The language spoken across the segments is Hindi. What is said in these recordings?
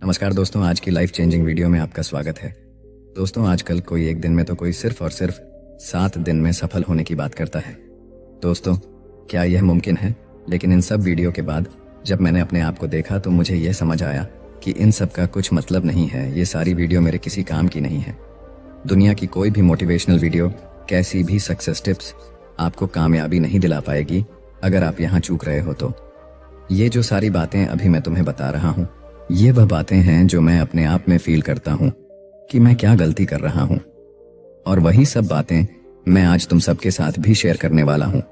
नमस्कार दोस्तों, आज की लाइफ चेंजिंग वीडियो में आपका स्वागत है। दोस्तों, आजकल कोई एक दिन में तो कोई सिर्फ और सिर्फ 7 दिन में सफल होने की बात करता है। दोस्तों, क्या यह मुमकिन है? लेकिन इन सब वीडियो के बाद जब मैंने अपने आप को देखा तो मुझे यह समझ आया कि इन सब का कुछ मतलब नहीं है। ये सारी वीडियो मेरे किसी काम की नहीं है। दुनिया की कोई भी मोटिवेशनल वीडियो, कैसी भी सक्सेस टिप्स आपको कामयाबी नहीं दिला पाएगी अगर आप यहाँ चूक रहे हो तो। ये जो सारी बातें अभी मैं तुम्हें बता रहा हूँ, ये वह बातें हैं जो मैं अपने आप में फील करता हूँ कि मैं क्या गलती कर रहा हूँ, और वही सब बातें मैं आज तुम सबके साथ भी शेयर करने वाला हूँ,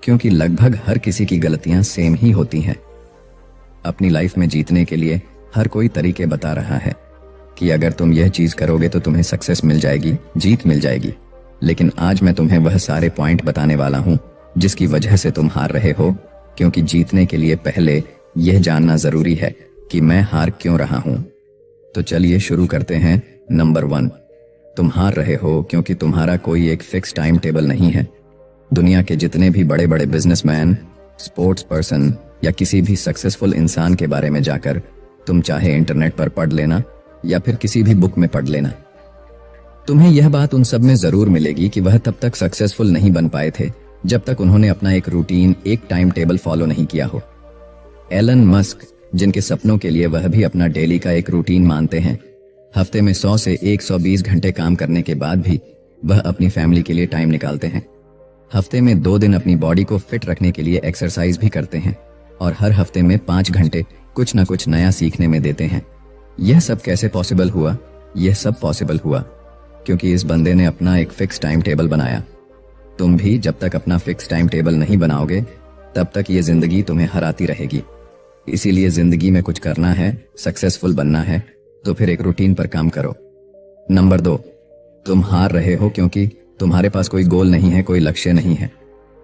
क्योंकि लगभग हर किसी की गलतियां सेम ही होती हैं। अपनी लाइफ में जीतने के लिए हर कोई तरीके बता रहा है कि अगर तुम यह चीज करोगे तो तुम्हें सक्सेस मिल जाएगी, जीत मिल जाएगी। लेकिन आज मैं तुम्हें वह सारे पॉइंट बताने वाला हूँ जिसकी वजह से तुम हार रहे हो, क्योंकि जीतने के लिए पहले यह जानना जरूरी है कि मैं हार क्यों रहा हूं। तो चलिए शुरू करते हैं। नंबर 1, तुम हार रहे हो क्योंकि तुम्हारा कोई एक फिक्स टाइम टेबल नहीं है। दुनिया के जितने भी बड़े बड़े बिजनेसमैन, स्पोर्ट्स पर्सन या किसी भी सक्सेसफुल इंसान के बारे में जाकर तुम चाहे इंटरनेट पर पढ़ लेना या फिर किसी भी बुक में पढ़ लेना, तुम्हें यह बात उन सब में जरूर मिलेगी कि वह तब तक सक्सेसफुल नहीं बन पाए थे जब तक उन्होंने अपना एक रूटीन, एक टाइम टेबल फॉलो नहीं किया हो। एलन मस्क, जिनके सपनों के लिए वह भी अपना डेली का एक रूटीन मानते हैं, हफ्ते में 100 से 120 घंटे काम करने के बाद भी वह अपनी फैमिली के लिए टाइम निकालते हैं। हफ्ते में 2 दिन अपनी बॉडी को फिट रखने के लिए एक्सरसाइज भी करते हैं और हर हफ्ते में 5 घंटे कुछ ना कुछ नया सीखने में देते हैं। यह सब कैसे पॉसिबल हुआ? यह सब पॉसिबल हुआ क्योंकि इस बंदे ने अपना एक फिक्स टाइम टेबल बनाया। तुम भी जब तक अपना फिक्स टाइम टेबल नहीं बनाओगे तब तक ये जिंदगी तुम्हें हराती रहेगी। इसीलिए जिंदगी में कुछ करना है, सक्सेसफुल बनना है, तो फिर एक रूटीन पर काम करो। नंबर 2, तुम हार रहे हो क्योंकि तुम्हारे पास कोई गोल नहीं है, कोई लक्ष्य नहीं है।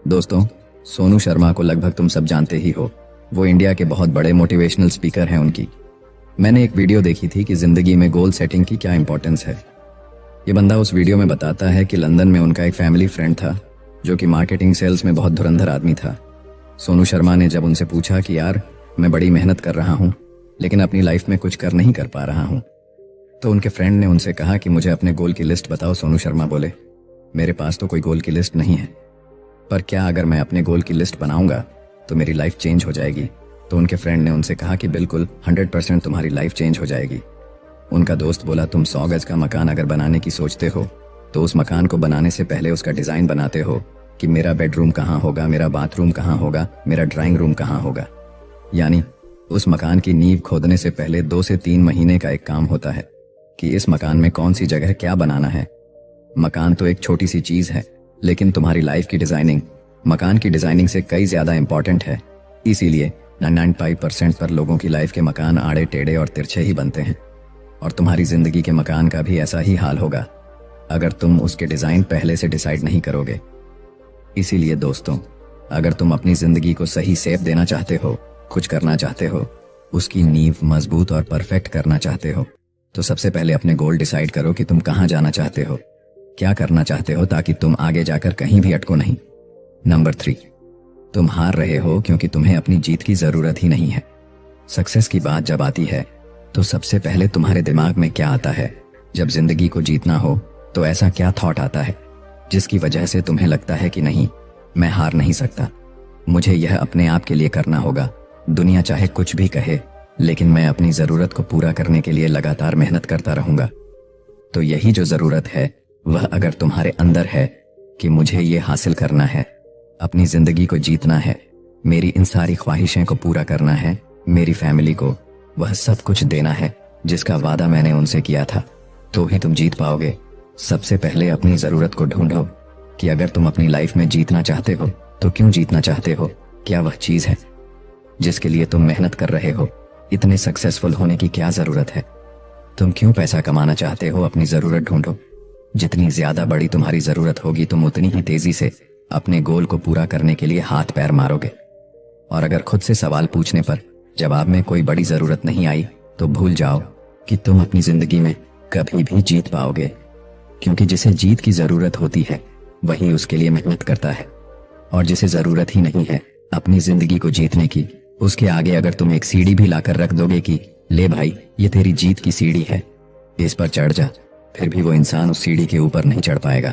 दोस्तों, सोनू शर्मा को लगभग तुम सब जानते ही हो। वो इंडिया के बहुत बड़े मोटिवेशनल स्पीकर हैं। उनकी मैंने एक वीडियो देखी थी कि जिंदगी में गोल सेटिंग की क्या इंपॉर्टेंस है। ये बंदा उस वीडियो में बताता है कि लंदन में उनका एक फैमिली फ्रेंड था जो कि मार्केटिंग सेल्स में बहुत धुरंधर आदमी था। सोनू शर्मा ने जब उनसे पूछा कि यार, मैं बड़ी मेहनत कर रहा हूँ लेकिन अपनी लाइफ में कुछ कर नहीं कर पा रहा हूँ, तो उनके फ्रेंड ने उनसे कहा कि मुझे अपने गोल की लिस्ट बताओ। सोनू शर्मा बोले, मेरे पास तो कोई गोल की लिस्ट नहीं है, पर क्या अगर मैं अपने गोल की लिस्ट बनाऊंगा तो मेरी लाइफ चेंज हो जाएगी? तो उनके फ्रेंड ने उनसे कहा कि बिल्कुल 100% तुम्हारी लाइफ चेंज हो जाएगी। उनका दोस्त बोला, तुम 100 गज का मकान अगर बनाने की सोचते हो तो उस मकान को बनाने से पहले उसका डिजाइन बनाते हो कि मेरा बेडरूम कहाँ होगा, मेरा बाथरूम कहाँ होगा, मेरा ड्राइंग रूम कहाँ होगा। यानी उस मकान की नींव खोदने से पहले 2 से 3 महीने का एक काम होता है कि इस मकान में कौन सी जगह क्या बनाना है। मकान तो एक छोटी सी चीज है, लेकिन तुम्हारी लाइफ की डिजाइनिंग मकान की डिजाइनिंग से कई ज्यादा इंपॉर्टेंट है। इसीलिए 95% पर लोगों की लाइफ के मकान आड़े टेढ़े और तिरछे ही बनते हैं, और तुम्हारी जिंदगी के मकान का भी ऐसा ही हाल होगा अगर तुम उसके डिजाइन पहले से डिसाइड नहीं करोगे। इसीलिए दोस्तों, अगर तुम अपनी जिंदगी को सही शेप देना चाहते हो, कुछ करना चाहते हो, उसकी नींव मजबूत और परफेक्ट करना चाहते हो, तो सबसे पहले अपने गोल डिसाइड करो कि तुम कहां जाना चाहते हो, क्या करना चाहते हो, ताकि तुम आगे जाकर कहीं भी अटको नहीं। नंबर 3, तुम हार रहे हो क्योंकि तुम्हें अपनी जीत की जरूरत ही नहीं है। सक्सेस की बात जब आती है तो सबसे पहले तुम्हारे दिमाग में क्या आता है? जब जिंदगी को जीतना हो तो ऐसा क्या थॉट आता है जिसकी वजह से तुम्हें लगता है कि नहीं, मैं हार नहीं सकता, मुझे यह अपने आप के लिए करना होगा। दुनिया चाहे कुछ भी कहे, लेकिन मैं अपनी जरूरत को पूरा करने के लिए लगातार मेहनत करता रहूंगा। तो यही जो जरूरत है वह अगर तुम्हारे अंदर है कि मुझे ये हासिल करना है, अपनी जिंदगी को जीतना है, मेरी इन सारी ख्वाहिशें को पूरा करना है, मेरी फैमिली को वह सब कुछ देना है जिसका वादा मैंने उनसे किया था, तो ही तुम जीत पाओगे। सबसे पहले अपनी जरूरत को ढूंढो कि अगर तुम अपनी लाइफ में जीतना चाहते हो तो क्यों जीतना चाहते हो, क्या वह चीज है जिसके लिए तुम मेहनत कर रहे हो। इतने सक्सेसफुल होने की क्या जरूरत है? तुम क्यों पैसा कमाना चाहते हो? अपनी जरूरत ढूंढो। जितनी ज्यादा बड़ी तुम्हारी जरूरत होगी तुम उतनी ही तेजी से अपने गोल को पूरा करने के लिए हाथ पैर मारोगे। और अगर खुद से सवाल पूछने पर जवाब में कोई बड़ी जरूरत नहीं आई तो भूल जाओ कि तुम अपनी जिंदगी में कभी भी जीत पाओगे, क्योंकि जिसे जीत की जरूरत होती है वही उसके लिए मेहनत करता है, और जिसे जरूरत ही नहीं है अपनी जिंदगी को जीतने की, उसके आगे अगर तुम एक सीढ़ी भी लाकर रख दोगे कि ले भाई, ये तेरी जीत की सीढ़ी है, इस पर चढ़ जा। फिर भी वो इंसान उस सीढ़ी के ऊपर नहीं चढ़ पाएगा,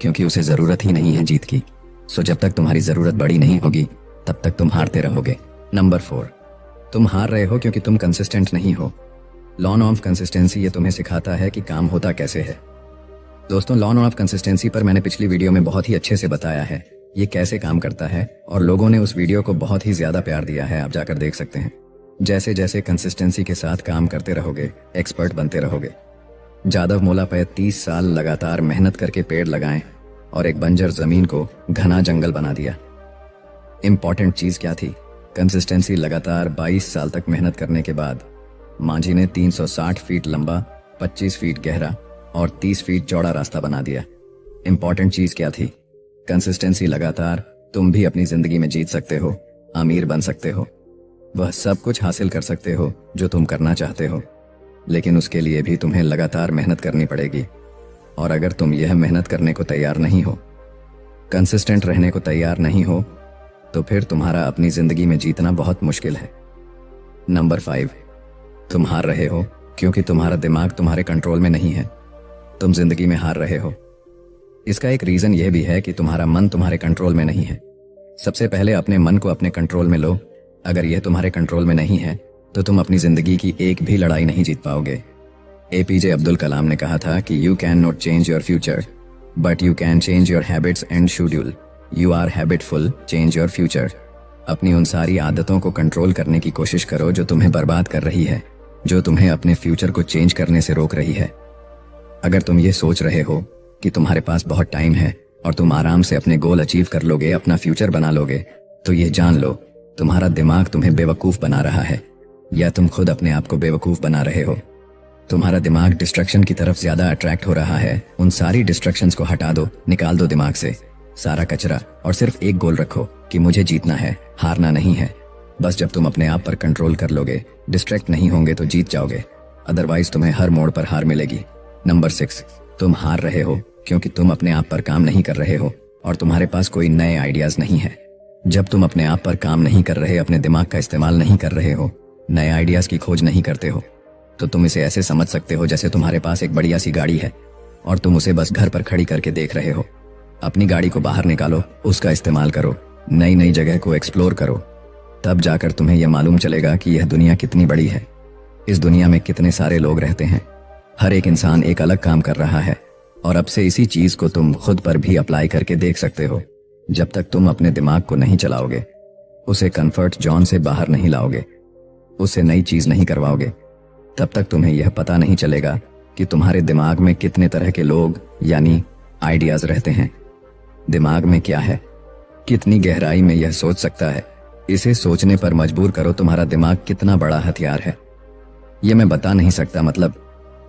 क्योंकि उसे जरूरत ही नहीं है जीत की। सो जब तक तुम्हारी जरूरत बड़ी नहीं होगी तब तक तुम हारते रहोगे। नंबर 4, तुम हार रहे हो क्योंकि तुम कंसिस्टेंट नहीं हो। लॉ ऑफ कंसिस्टेंसी ये तुम्हें सिखाता है कि काम होता कैसे है। दोस्तों, लॉ ऑफ कंसिस्टेंसी पर मैंने पिछली वीडियो में बहुत ही अच्छे से बताया है ये कैसे काम करता है, और लोगों ने उस वीडियो को बहुत ही ज्यादा प्यार दिया है, आप जाकर देख सकते हैं। जैसे जैसे कंसिस्टेंसी के साथ काम करते रहोगे, एक्सपर्ट बनते रहोगे। जादव मोलापैत 30 साल लगातार मेहनत करके पेड़ लगाएं और एक बंजर जमीन को घना जंगल बना दिया। इंपॉर्टेंट चीज क्या थी? कंसिस्टेंसी। लगातार 22 साल तक मेहनत करने के बाद मांझी ने 360 फीट लंबा, 25 फीट गहरा और 30 फीट चौड़ा रास्ता बना दिया। इंपॉर्टेंट चीज क्या थी? कंसिस्टेंसी। लगातार तुम भी अपनी जिंदगी में जीत सकते हो, अमीर बन सकते हो, वह सब कुछ हासिल कर सकते हो जो तुम करना चाहते हो, लेकिन उसके लिए भी तुम्हें लगातार मेहनत करनी पड़ेगी। और अगर तुम यह मेहनत करने को तैयार नहीं हो, कंसिस्टेंट रहने को तैयार नहीं हो, तो फिर तुम्हारा अपनी जिंदगी में जीतना बहुत मुश्किल है। नंबर 5, तुम हार रहे हो क्योंकि तुम्हारा दिमाग तुम्हारे कंट्रोल में नहीं है। तुम जिंदगी में हार रहे हो, इसका एक रीजन यह भी है कि तुम्हारा मन तुम्हारे कंट्रोल में नहीं है। सबसे पहले अपने मन को अपने कंट्रोल में लो। अगर यह तुम्हारे कंट्रोल में नहीं है तो तुम अपनी जिंदगी की एक भी लड़ाई नहीं जीत पाओगे। APJ अब्दुल कलाम ने कहा था कि you can not change your future, but you can change your habits and schedule. You are habitful, change your future. अपनी उन सारी आदतों को कंट्रोल करने की कोशिश करो जो तुम्हें बर्बाद कर रही है, जो तुम्हें अपने फ्यूचर को चेंज करने से रोक रही है। अगर तुम ये सोच रहे हो कि तुम्हारे पास बहुत टाइम है और तुम आराम से अपने गोल अचीव कर लोगे, अपना फ्यूचर बना लोगे, तो ये जान लो तुम्हारा दिमाग तुम्हें बेवकूफ बना रहा है, या तुम खुद अपने आप को बेवकूफ बना रहे हो। तुम्हारा दिमाग डिस्ट्रैक्शन की तरफ ज्यादा अट्रैक्ट हो रहा है। उन सारी डिस्ट्रैक्शंस को हटा दो, निकाल दो दिमाग से सारा कचरा, और सिर्फ एक गोल रखो कि मुझे जीतना है, हारना नहीं है। बस जब तुम अपने आप पर कंट्रोल कर लोगे, डिस्ट्रैक्ट नहीं होंगे, तो जीत जाओगे। अदरवाइज तुम्हें हर मोड़ पर हार मिलेगी। नंबर 6, तुम हार रहे हो क्योंकि तुम अपने आप पर काम नहीं कर रहे हो और तुम्हारे पास कोई नए आइडियाज नहीं है। जब तुम अपने आप पर काम नहीं कर रहे, अपने दिमाग का इस्तेमाल नहीं कर रहे हो, नए आइडियाज की खोज नहीं करते हो, तो तुम इसे ऐसे समझ सकते हो जैसे तुम्हारे पास एक बढ़िया सी गाड़ी है और तुम उसे बस घर पर खड़ी करके देख रहे हो। अपनी गाड़ी को बाहर निकालो, उसका इस्तेमाल करो, नई नई जगह को एक्सप्लोर करो, तब जाकर तुम्हें यह मालूम चलेगा कि यह दुनिया कितनी बड़ी है। इस दुनिया में कितने सारे लोग रहते हैं, हर एक इंसान एक अलग काम कर रहा है, और अब से इसी चीज को तुम खुद पर भी अप्लाई करके देख सकते हो। जब तक तुम अपने दिमाग को नहीं चलाओगे, उसे कंफर्ट जोन से बाहर नहीं लाओगे, उससे नई चीज नहीं करवाओगे, तब तक तुम्हें यह पता नहीं चलेगा कि तुम्हारे दिमाग में कितने तरह के लोग यानी आइडियाज रहते हैं। दिमाग में क्या है, कितनी गहराई में यह सोच सकता है, इसे सोचने पर मजबूर करो। तुम्हारा दिमाग कितना बड़ा हथियार है यह मैं बता नहीं सकता। मतलब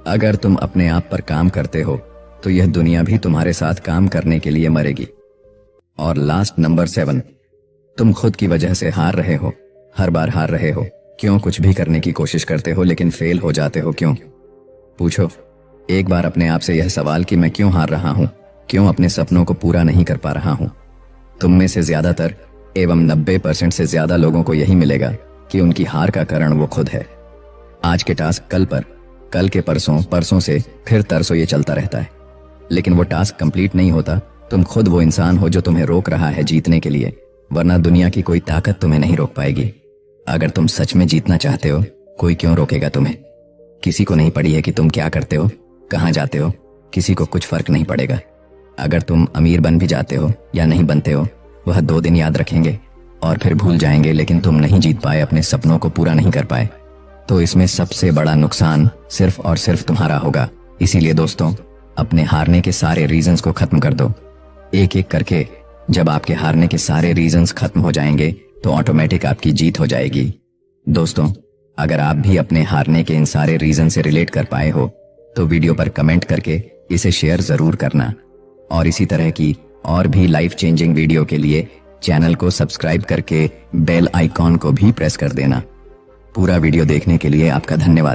अगर तुम अपने आप पर काम करते हो तो यह दुनिया भी तुम्हारे साथ काम करने के लिए मरेगी। और लास्ट, नंबर 7, तुम खुद की वजह से हार रहे हो, हर बार हार रहे हो। क्यों? कुछ भी करने की कोशिश करते हो लेकिन फेल हो जाते हो। क्यों? पूछो एक बार अपने आप से यह सवाल कि मैं क्यों हार रहा हूं, क्यों अपने सपनों को पूरा नहीं कर पा रहा हूं। तुम में से ज्यादातर एवं 90% से ज्यादा लोगों को यही मिलेगा कि उनकी हार का कारण वो खुद है। आज के टास्क कल पर, कल के परसों, परसों से फिर तरसों, ये चलता रहता है, लेकिन वो टास्क कंप्लीट नहीं होता। तुम खुद वो इंसान हो जो तुम्हें रोक रहा है जीतने के लिए, वरना दुनिया की कोई ताकत तुम्हें नहीं रोक पाएगी। अगर तुम सच में जीतना चाहते हो, कोई क्यों रोकेगा तुम्हें? किसी को नहीं पड़ी है कि तुम क्या करते हो, कहाँ जाते हो, किसी को कुछ फर्क नहीं पड़ेगा। अगर तुम अमीर बन भी जाते हो या नहीं बनते हो, वह 2 दिन याद रखेंगे और फिर भूल जाएंगे, लेकिन तुम नहीं जीत पाए, अपने सपनों को पूरा नहीं कर पाए, तो इसमें सबसे बड़ा नुकसान सिर्फ और सिर्फ तुम्हारा होगा। इसीलिए दोस्तों, अपने हारने के सारे रीजंस को खत्म कर दो, एक एक करके। जब आपके हारने के सारे रीजंस खत्म हो जाएंगे तो ऑटोमेटिक आपकी जीत हो जाएगी। दोस्तों, अगर आप भी अपने हारने के इन सारे रीजन से रिलेट कर पाए हो तो वीडियो पर कमेंट करके इसे शेयर जरूर करना, और इसी तरह की और भी लाइफ चेंजिंग वीडियो के लिए चैनल को सब्सक्राइब करके बेल आइकॉन को भी प्रेस कर देना। पूरा वीडियो देखने के लिए आपका धन्यवाद।